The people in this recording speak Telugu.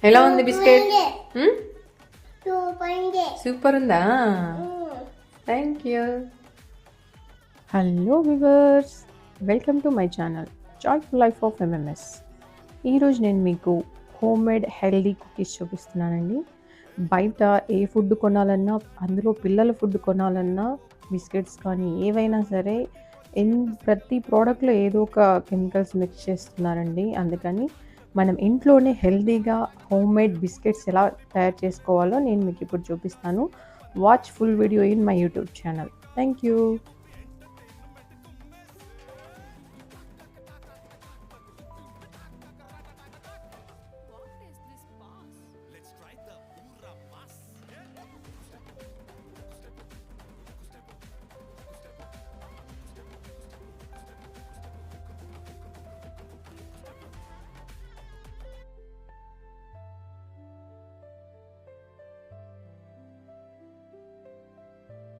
ఎలా ఉంది బిస్కెట్? సూపర్ ఉందా? Thank you. Hello viewers, welcome to my channel joyful life of MMS. ఈరోజు నేను మీకు హోమ్ మేడ్ హెల్దీ కుకీస్ చూపిస్తున్నానండి. బయట ఏ ఫుడ్ కొనాలన్నా, అందులో పిల్లల ఫుడ్ కొనాలన్నా, బిస్కెట్స్ కానీ ఏవైనా సరే ప్రతి ప్రోడక్ట్లో ఏదో ఒక కెమికల్స్ మిక్స్ చేస్తున్నారండి. అందుకని మనం ఇంట్లోనే హెల్దీగా హోమ్ మేడ్ బిస్కెట్స్ ఎలా తయారు చేసుకోవాలో నేను మీకు ఇప్పుడు చూపిస్తాను. Watch full video in my YouTube channel. Thank you.